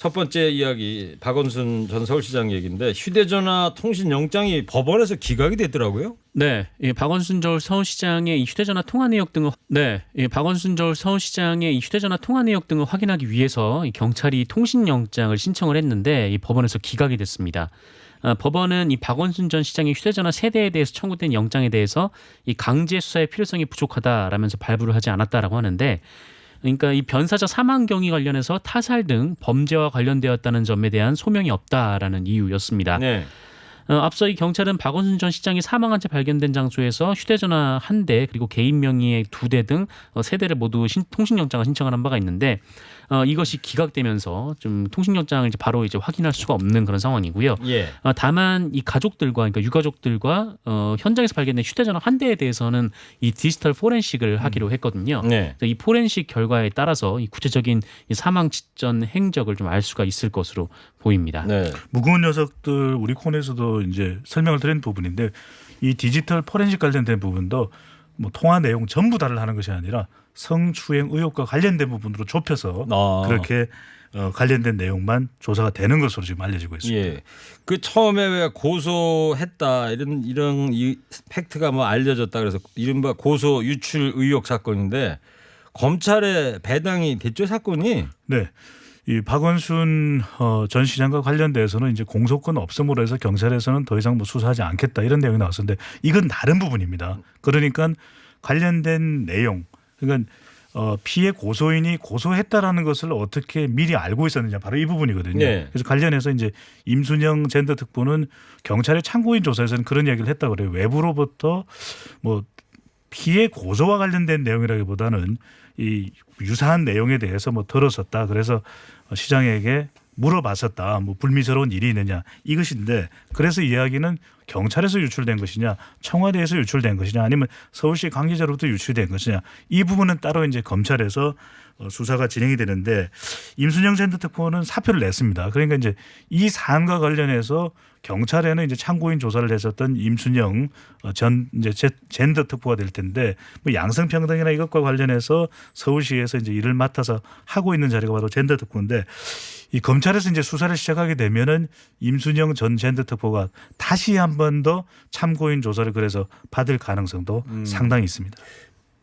첫 번째 이야기 박원순 전 서울시장 얘기인데 휴대전화 통신 영장이 법원에서 기각이 됐더라고요. 네, 이 박원순 전 서울시장의 이 휴대전화 통화 내역 등을 박원순 전 서울시장의 이 휴대전화 통화 내역 등을 확인하기 위해서 이 경찰이 통신 영장을 신청을 했는데 이 법원에서 기각이 됐습니다. 법원은 이 박원순 전 시장의 휴대전화 세대에 대해서 청구된 영장에 대해서 이 강제 수사의 필요성이 부족하다라면서 발부를 하지 않았다라고 하는데, 그러니까 이 변사자 사망 경위 관련해서 타살 등 범죄와 관련되었다는 점에 대한 소명이 없다라는 이유였습니다. 네. 앞서 이 경찰은 박원순 전 시장이 사망한 채 발견된 장소에서 휴대전화 1대 그리고 개인 명의의 2대 등 3대를 모두 통신영장을 신청을 한 바가 있는데 이것이 기각되면서 좀 통신영장을 이제 바로 이제 확인할 수가 없는 그런 상황이고요. 예. 다만 이 가족들과 그러니까 유가족들과 현장에서 발견된 휴대전화 1대에 대해서는 이 디지털 포렌식을 하기로 했거든요. 네. 이 포렌식 결과에 따라서 이 구체적인 이 사망 직전 행적을 좀 알 수가 있을 것으로 보입니다. 네. 무거운 녀석들 우리 코너에서도 이제 설명을 드린 부분인데 이 디지털 포렌식 관련된 부분도 뭐 통화 내용 전부 다를 하는 것이 아니라 성추행 의혹과 관련된 부분으로 좁혀서 그렇게 관련된 내용만 조사가 되는 것으로 지금 알려지고 있습니다. 예. 그 처음에 왜 고소했다 이런 이 팩트가 뭐 알려졌다 그래서 이른바 고소 유출 의혹 사건인데 검찰에 배당이 됐죠 사건이. 네. 이 박원순 전 시장과 관련돼서는 이제 공소권 없음으로 해서 경찰에서는 더 이상 뭐 수사하지 않겠다 이런 내용이 나왔었는데 이건 다른 부분입니다. 그러니까 관련된 내용, 그러니까 피해 고소인이 고소했다라는 것을 어떻게 미리 알고 있었느냐 바로 이 부분이거든요. 네. 그래서 관련해서 이제 임순영 젠더 특보는 경찰의 참고인 조사에서는 그런 얘기를 했다고 그래요. 외부로부터 뭐 피해 고소와 관련된 내용이라기보다는 이 유사한 내용에 대해서 뭐 들었었다. 그래서 시장에게 물어봤었다. 뭐 불미스러운 일이 있느냐 이것인데 그래서 이야기는 경찰에서 유출된 것이냐 청와대에서 유출된 것이냐 아니면 서울시 관계자로부터 유출된 것이냐 이 부분은 따로 이제 검찰에서 수사가 진행이 되는데 임순영 젠더 특보는 사표를 냈습니다. 그러니까 이제 이 사안과 관련해서 경찰에는 이제 참고인 조사를 했었던 임순영 전 이제 젠더 특보가 될 텐데 뭐 양성평등이나 이것과 관련해서 서울시에서 이제 일을 맡아서 하고 있는 자리가 바로 젠더 특보인데 이 검찰에서 이제 수사를 시작하게 되면은 임순영 전 젠더 특보가 다시 한 번 더 참고인 조사를 그래서 받을 가능성도 상당히 있습니다.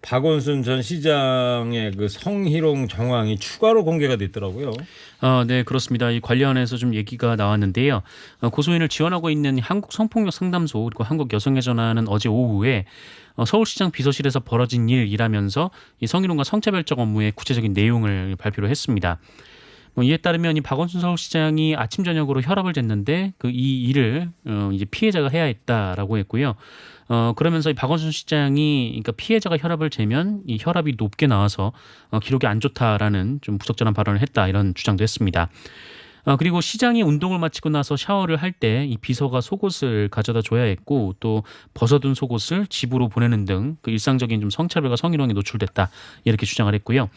박원순 전 시장의 그 성희롱 정황이 추가로 공개가 됐더라고요. 네, 그렇습니다. 이 관련해서 좀 얘기가 나왔는데요. 고소인을 지원하고 있는 한국 성폭력 상담소 그리고 한국 여성의 전화는 어제 오후에 서울시장 비서실에서 벌어진 일이라면서 이 성희롱과 성차별적 업무의 구체적인 내용을 발표를 했습니다. 이에 따르면 이 박원순 서울시장이 아침 저녁으로 혈압을 쟀는데 이 일을 이제 피해자가 해야 했다라고 했고요. 그러면서 이 박원순 시장이 그러니까 피해자가 혈압을 재면 이 혈압이 높게 나와서 기록이 안 좋다라는 좀 부적절한 발언을 했다 이런 주장도 했습니다. 그리고 시장이 운동을 마치고 나서 샤워를 할 때 이 비서가 속옷을 가져다 줘야 했고 또 벗어둔 속옷을 집으로 보내는 등 그 일상적인 좀 성차별과 성희롱에 노출됐다 이렇게 주장을 했고요.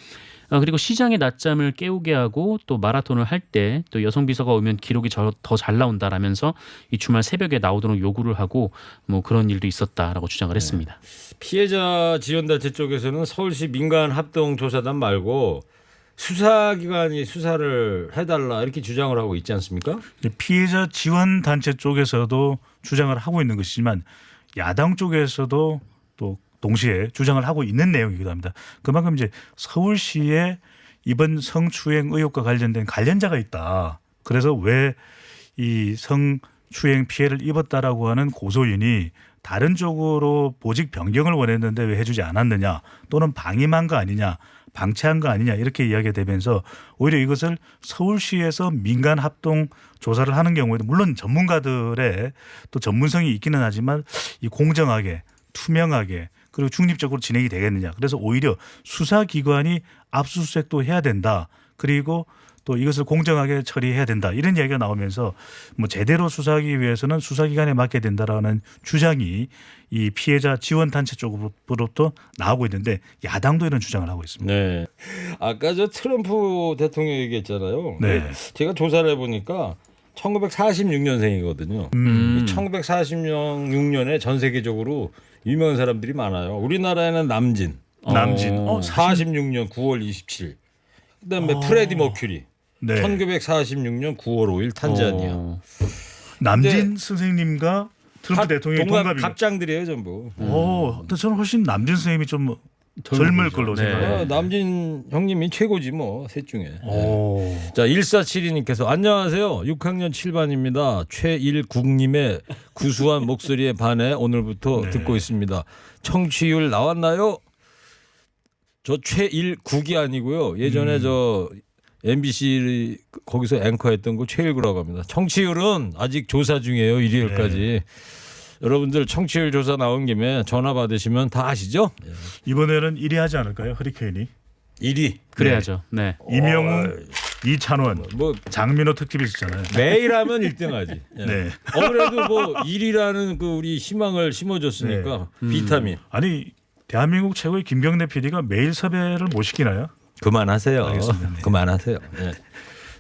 그리고 시장의 낮잠을 깨우게 하고 또 마라톤을 할 때 또 여성 비서가 오면 기록이 더 잘 나온다라면서 이 주말 새벽에 나오도록 요구를 하고 뭐 그런 일도 있었다라고 주장을 했습니다. 피해자 지원단체 쪽에서는 서울시 민간합동조사단 말고 수사기관이 수사를 해달라 이렇게 주장을 하고 있지 않습니까? 피해자 지원 단체 쪽에서도 주장을 하고 있는 것이지만 야당 쪽에서도 또 동시에 주장을 하고 있는 내용이기도 합니다. 그만큼 이제 서울시에 이번 성추행 의혹과 관련된 관련자가 있다. 그래서 왜 이 성추행 피해를 입었다라고 하는 고소인이 다른 쪽으로 보직 변경을 원했는데 왜 해주지 않았느냐 또는 방임한 거 아니냐 방치한 거 아니냐 이렇게 이야기가 되면서 오히려 이것을 서울시에서 민간 합동 조사를 하는 경우에도 물론 전문가들의 또 전문성이 있기는 하지만 이 공정하게 투명하게 그리고 중립적으로 진행이 되겠느냐. 그래서 오히려 수사기관이 압수수색도 해야 된다. 그리고 또 이것을 공정하게 처리해야 된다. 이런 이야기가 나오면서 뭐 제대로 수사하기 위해서는 수사기관에 맡겨야 된다라는 주장이 이 피해자 지원단체 쪽으로부터 나오고 있는데 야당도 이런 주장을 하고 있습니다. 네. 아까 저 트럼프 대통령 얘기했잖아요. 네. 제가 조사를 해보니까 1946년생이거든요. 1946년에 전 세계적으로 유명한 사람들이 많아요. 우리나라에는 남진. 46년 9월 27일. 그다음에 프레디 머큐리. 네. 1946년 9월 5일 탄자니아. 남진 선생님과 트럼프 대통령이 동갑이고. 갑장들이에요 전부. 근데 저는 훨씬 남진 선생님이 좀 젊을 걸로 네. 생각해요. 남진 형님이 최고지 뭐 셋 중에. 오. 자 1472님께서 안녕하세요. 6학년 7반입니다. 최일국님의 구수한 목소리에 반해 오늘부터 네. 듣고 있습니다. 청취율 나왔나요? 저 최일국이 아니고요. 예전에 저 MBC 거기서 앵커했던 거 최일구라고 합니다. 청취율은 아직 조사 중이에요. 일요일까지. 여러분들 청취율 조사 나온 김에 전화 받으시면 다 아시죠? 이번에는 1위 하지 않을까요? 허리케인이. 1위. 그래야죠. 네. 이명웅, 이찬원, 뭐 장민호 특집이 있었잖아요. 매일 하면 1등하지. 네. 그래도 뭐 1위라는 그 우리 희망을 심어줬으니까 비타민. 아니 대한민국 최고의 김경래 PD가 매일 섭외를 못 시키나요? 그만하세요. 알겠습니다. 네. 그만하세요. 네.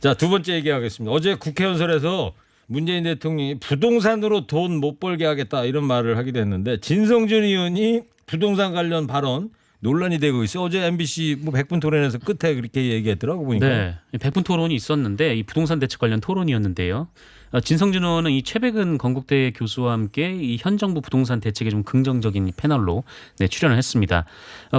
자, 두 번째 얘기하겠습니다. 어제 국회연설에서 문재인 대통령이 부동산으로 돈 못 벌게 하겠다 이런 말을 하기도 했는데 진성준 의원이 부동산 관련 발언 논란이 되고 있어요. 어제 MBC 뭐 100분 토론에서 끝에 그렇게 얘기했더라고 보니까. 네, 100분 토론이 있었는데 이 부동산 대책 관련 토론이었는데요. 진성준 의원은 이 최백은 건국대 교수와 함께 이 현 정부 부동산 대책에 좀 긍정적인 패널로 출연을 했습니다.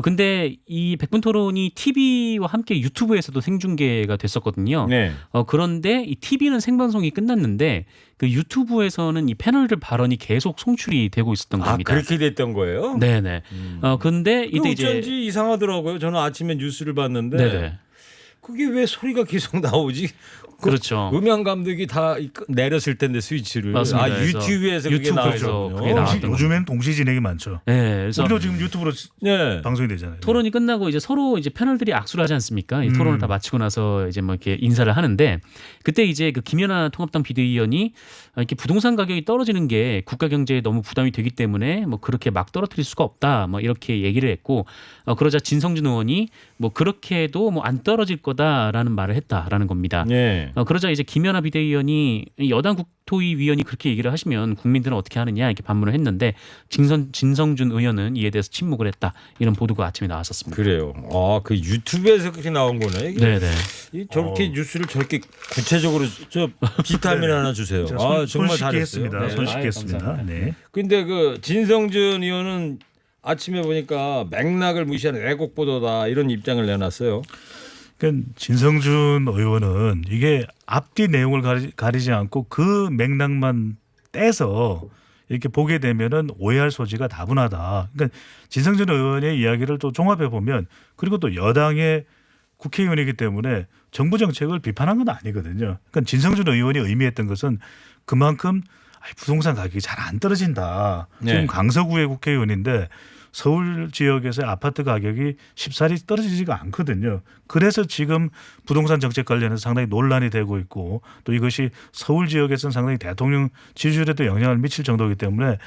근데 이 100분 토론이 TV와 함께 유튜브에서도 생중계가 됐었거든요. 네. 그런데 이 TV는 생방송이 끝났는데 그 유튜브에서는 이 패널들 발언이 계속 송출이 되고 있었던 아, 겁니다. 그렇게 됐던 거예요? 네네. 근데 이때 이제 어쩐지 이상하더라고요. 저는 아침에 뉴스를 봤는데 네네. 그게 왜 소리가 계속 나오지? 그렇죠. 음향 감독이 다 내렸을 텐데 스위치를. 맞습니다. 아 그래서 유튜브에서 그게 유튜브에서 나오죠. 그게 나왔던 요즘엔 동시 진행이 많죠. 네, 그래서 우리도 지금 유튜브로 네. 방송이 되잖아요. 토론이 끝나고 이제 서로 이제 패널들이 악수를 하지 않습니까? 이 토론을 다 마치고 나서 이제 뭐 이렇게 인사를 하는데 그때 이제 그 김연아 통합당 비대위원이 이렇게 부동산 가격이 떨어지는 게 국가 경제에 너무 부담이 되기 때문에 뭐 그렇게 막 떨어뜨릴 수가 없다. 뭐 이렇게 얘기를 했고 그러자 진성준 의원이 뭐 그렇게 해도 뭐 안 떨어질 거다라는 말을 했다라는 겁니다. 네. 그러자 이제 김연아 비대위원이 여당 국토위 위원이 그렇게 얘기를 하시면 국민들은 어떻게 하느냐 이렇게 반문을 했는데 진성준 의원은 이에 대해서 침묵을 했다 이런 보도가 아침에 나왔었습니다. 그래요. 아, 그 유튜브에서 그렇게 나온 거네. 이게. 네네. 저렇게 뉴스를 저렇게 구체적으로 저 비타민 하나 주세요. 자, 아, 정말 손쉽게 잘했어요. 했습니다. 네. 손쉽게 했습니다. 감사합니다. 네. 근데 그 진성준 의원은 아침에 보니까 맥락을 무시한 왜곡 보도다 이런 입장을 내놨어요. 그러니까 진성준 의원은 이게 앞뒤 내용을 가리지 않고 그 맥락만 떼서 이렇게 보게 되면은 오해할 소지가 다분하다. 그러니까 진성준 의원의 이야기를 또 종합해 보면 그리고 또 여당의 국회의원이기 때문에 정부 정책을 비판한 건 아니거든요. 그러니까 진성준 의원이 의미했던 것은 그만큼 부동산 가격이 잘 안 떨어진다. 네. 지금 강서구의 국회의원인데 서울 지역에서 아파트 가격이 쉽사리 떨어지지가 않거든요. 그래서 지금 부동산 정책 관련해서 상당히 논란이 되고 있고 또 이것이 서울 지역에서는 상당히 대통령 지지율에도 영향을 미칠 정도이기 때문에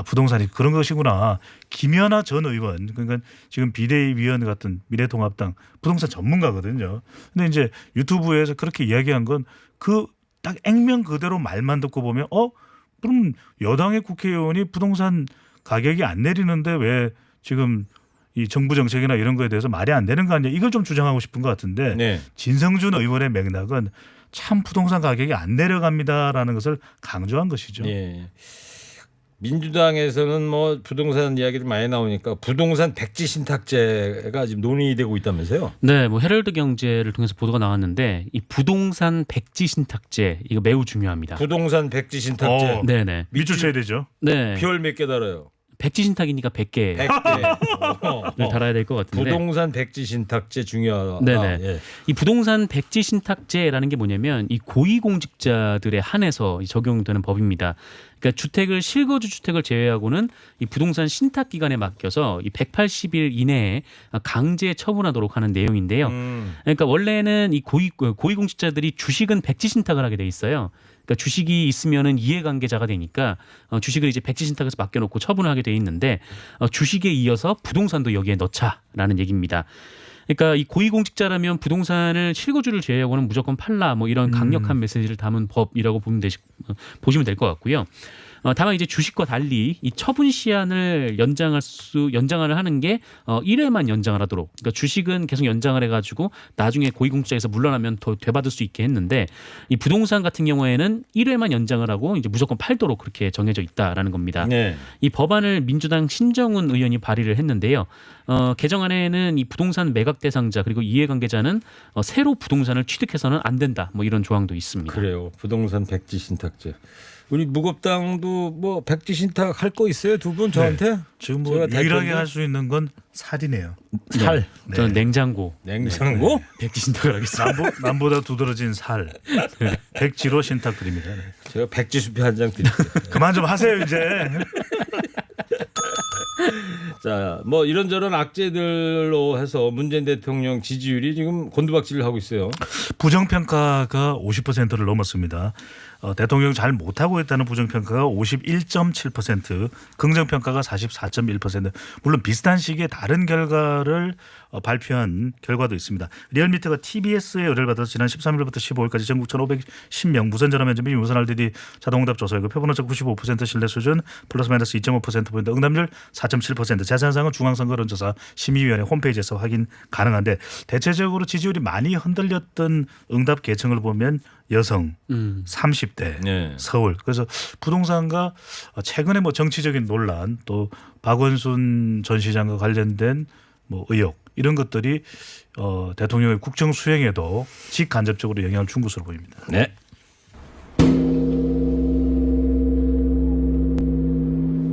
부동산이 그런 것이구나. 김연아 전 의원 그러니까 지금 비대위원 같은 미래통합당 부동산 전문가거든요. 근데 이제 유튜브에서 그렇게 이야기한 건 그 딱 액면 그대로 말만 듣고 보면 그럼 여당의 국회의원이 부동산 가격이 안 내리는데 왜 지금 이 정부 정책이나 이런 거에 대해서 말이 안 되는 거 아니냐 이걸 좀 주장하고 싶은 것 같은데 네. 진성준 의원의 맥락은 참 부동산 가격이 안 내려갑니다라는 것을 강조한 것이죠. 예. 민주당에서는 뭐 부동산 이야기를 많이 나오니까 부동산 백지 신탁제가 지금 논의되고 있다면서요? 네, 뭐 헤럴드 경제를 통해서 보도가 나왔는데 이 부동산 백지 신탁제 이거 매우 중요합니다. 부동산 백지 신탁제. 네네. 밑줄 쳐야 되죠. 네. 별 몇 개 달아요? 백지 신탁이니까 100개를 100개. 달아야 될 것 같은데. 부동산 백지 신탁제 중요하다. 네네. 예. 이 부동산 백지 신탁제라는 게 뭐냐면 이 고위공직자들에 한해서 적용되는 법입니다. 그러니까 주택을 실거주 주택을 제외하고는 이 부동산 신탁 기간에 맡겨서 이 180일 이내에 강제 처분하도록 하는 내용인데요. 그러니까 원래는 이 고위공직자들이 주식은 백지 신탁을 하게 돼 있어요. 그러니까 주식이 있으면은 이해관계자가 되니까 주식을 이제 백지 신탁에서 맡겨놓고 처분을 하게 돼 있는데 주식에 이어서 부동산도 여기에 넣자라는 얘기입니다. 그러니까 이 고위공직자라면 부동산을 실거주를 제외하고는 무조건 팔라 뭐 이런 강력한 메시지를 담은 법이라고 보시면 될 것 같고요. 다만 이제 주식과 달리 이 처분 시한을 연장을 하는 게 1회만 연장을 하도록. 그러니까 주식은 계속 연장을 해가지고 나중에 고위공직자에서 물러나면 더 되받을 수 있게 했는데 이 부동산 같은 경우에는 1회만 연장을 하고 이제 무조건 팔도록 그렇게 정해져 있다라는 겁니다. 네. 이 법안을 민주당 신정훈 의원이 발의를 했는데요. 개정안에는 이 부동산 매각 대상자 그리고 이해관계자는 새로 부동산을 취득해서는 안 된다. 뭐 이런 조항도 있습니다. 그래요. 부동산 백지 신탁제. 우리 무겁당도 뭐 백지 신탁 할 거 있어요? 두 분 저한테? 지금 뭐 제가 유일하게 대표인데? 할 수 있는 건 살이네요. 살, 네. 저는 냉장고 냉장고? 백지 신탁을 하겠습니다. 남보다 두드러진 살. 백지로 신탁드립니다. 네. 제가 백지 수표 한 장 드릴게요. 그만 좀 하세요 이제. 자, 뭐 이런저런 악재들로 해서 문재인 대통령 지지율이 지금 곤두박질을 하고 있어요. 부정평가가 50%를 넘었습니다. 대통령 잘 못하고 있다는 부정평가가 51.7%, 긍정평가가 44.1%. 물론 비슷한 시기에 다른 결과를 발표한 결과도 있습니다. 리얼미터가 TBS의 의뢰를 받아서 지난 13일부터 15일까지 전국 1,510명 무선전화 면접 및 무선 RDD 자동응답 조사이고 표본오차 95% 신뢰 수준 플러스 마이너스 2.5%포인트 응답률 4.7%. 자세한 사항은 중앙선거론조사 심의위원회 홈페이지에서 확인 가능한데 대체적으로 지지율이 많이 흔들렸던 응답 계층을 보면 여성 30대 네. 서울. 그래서 부동산과 최근에 뭐 정치적인 논란 또 박원순 전 시장과 관련된 뭐 의혹 이런 것들이 대통령의 국정 수행에도 직간접적으로 영향을 준 것으로 보입니다. 네.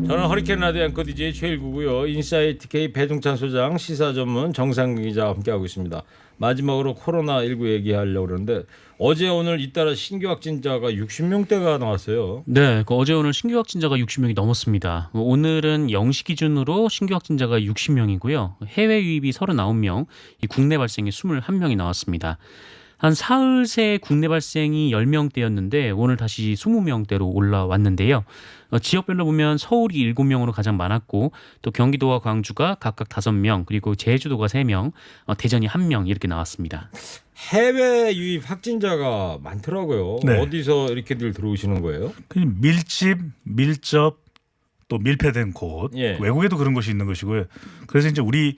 저는 허리케인 라디오 앵커 DJ 최일구고요. 인사이트 K 배종찬 소장 시사 전문 정상근 기자와 함께하고 있습니다. 마지막으로 코로나19 얘기하려고 그러는데 어제 오늘 잇따라 신규 확진자가 60명대가 나왔어요. 네, 어제 오늘 신규 확진자가 60명이 넘었습니다. 오늘은 0시 기준으로 신규 확진자가 60명이고요. 해외 유입이 39명, 이 국내 발생이 21명이 나왔습니다. 한 사흘 새 국내 발생이 10명대였는데 오늘 다시 20명대로 올라왔는데요. 지역별로 보면 서울이 7명으로 가장 많았고 또 경기도와 광주가 각각 5명 그리고 제주도가 3명, 대전이 1명 이렇게 나왔습니다. 해외 유입 확진자가 많더라고요. 네. 어디서 이렇게들 들어오시는 거예요? 그냥 밀집, 밀접 또 밀폐된 곳 예. 외국에도 그런 것이 있는 것이고요. 그래서 이제 우리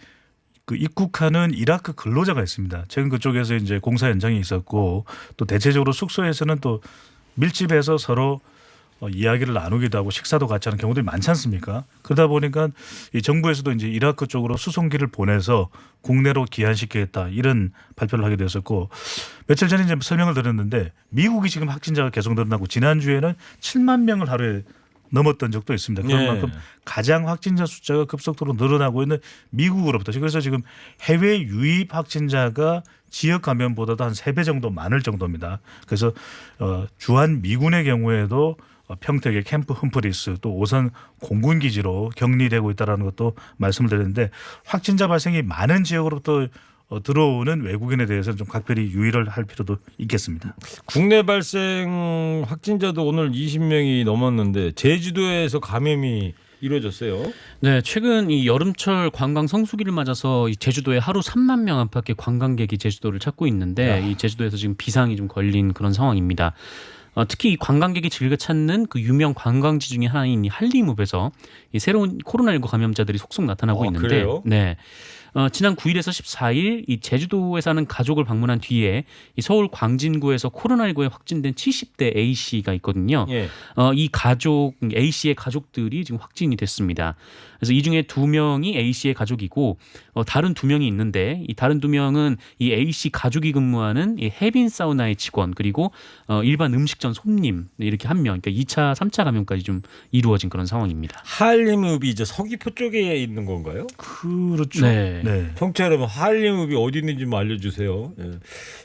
그 입국하는 이라크 근로자가 있습니다. 최근 그쪽에서 이제 공사 현장이 있었고 또 대체적으로 숙소에서는 또 밀집해서 서로 이야기를 나누기도 하고 식사도 같이 하는 경우들이 많지 않습니까? 그러다 보니까 이 정부에서도 이제 이라크 쪽으로 수송기를 보내서 국내로 귀환시키겠다 이런 발표를 하게 되었었고 며칠 전에 이제 설명을 드렸는데 미국이 지금 확진자가 계속 늘어나고 지난주에는 7만 명을 하루에 넘었던 적도 있습니다. 그런 네. 만큼 가장 확진자 숫자가 급속도로 늘어나고 있는 미국으로부터 그래서 지금 해외 유입 확진자가 지역 감염보다도 한 3배 정도 많을 정도입니다. 그래서 주한 미군의 경우에도 평택의 캠프 흠프리스 또 오선 공군기지로 격리되고 있다는 것도 말씀을 드렸는데 확진자 발생이 많은 지역으로부터 들어오는 외국인에 대해서는 좀 각별히 유의를 할 필요도 있겠습니다. 국내 발생 확진자도 오늘 20명이 넘었는데 제주도에서 감염이 이루어졌어요. 네, 최근 이 여름철 관광 성수기를 맞아서 이 제주도에 하루 3만 명 안팎의 관광객이 제주도를 찾고 있는데 이 제주도에서 지금 비상이 좀 걸린 그런 상황입니다. 특히 이 관광객이 즐겨 찾는 그 유명 관광지 중에 하나인 이 한림읍에서 이 새로운 코로나19 감염자들이 속속 나타나고 있는데, 그래요? 네. 지난 9일에서 14일 이 제주도에 사는 가족을 방문한 뒤에 이 서울 광진구에서 코로나19에 확진된 70대 A 씨가 있거든요. 예. 이 가족 A 씨의 가족들이 지금 확진이 됐습니다. 그래서 이 중에 2명이 A 씨의 가족이고 다른 2명이 있는데 이 다른 2명은 이 A 씨 가족이 근무하는 이 해빈 사우나의 직원 그리고 일반 음식점 손님 이렇게 1명. 그러니까 2차, 3차 감염까지 좀 이루어진 그런 상황입니다. 한림읍이 이제 서귀포 쪽에 있는 건가요? 그렇죠. 네. 청취자 여러분 한림읍이 어디 있는지 좀 알려주세요. 예.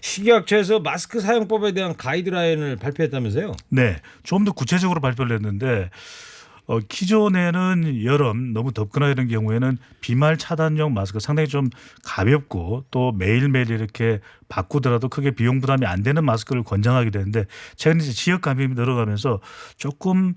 식약처에서 마스크 사용법에 대한 가이드라인을 발표했다면서요? 네, 좀 더 구체적으로 발표를 했는데 기존에는 여름 너무 덥거나 이런 경우에는 비말 차단용 마스크 상당히 좀 가볍고 또 매일매일 이렇게 바꾸더라도 크게 비용 부담이 안 되는 마스크를 권장하게 되는데 최근 이제 지역 감염이 늘어가면서 조금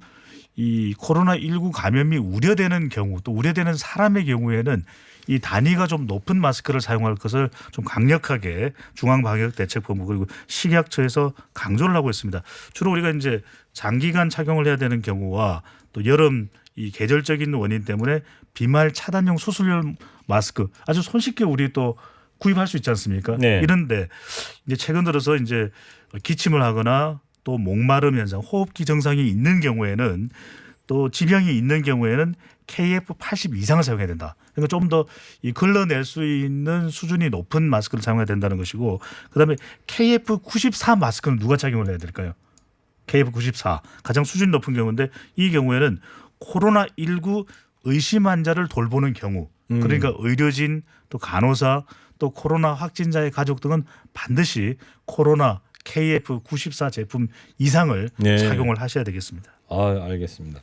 이 코로나19 감염이 우려되는 경우 또 우려되는 사람의 경우에는 이 단위가 좀 높은 마스크를 사용할 것을 좀 강력하게 중앙방역대책본부 그리고 식약처에서 강조를 하고 있습니다. 주로 우리가 이제 장기간 착용을 해야 되는 경우와 또 여름 이 계절적인 원인 때문에 비말 차단용 수술용 마스크 아주 손쉽게 우리 또 구입할 수 있지 않습니까? 네. 이런데 이제 최근 들어서 이제 기침을 하거나 또 목마름 현상, 호흡기 증상이 있는 경우에는 또 지병이 있는 경우에는 KF80 이상을 사용해야 된다. 그러니까 좀 더 이 걸러낼 수 있는 수준이 높은 마스크를 사용해야 된다는 것이고, 그다음에 KF94 마스크는 누가 착용을 해야 될까요? KF94 가장 수준이 높은 경우인데 이 경우에는 코로나19 의심 환자를 돌보는 경우, 그러니까 의료진 또 간호사 또 코로나 확진자의 가족 등은 반드시 코로나 KF94 제품 이상을 네. 착용을 하셔야 되겠습니다. 아, 알겠습니다.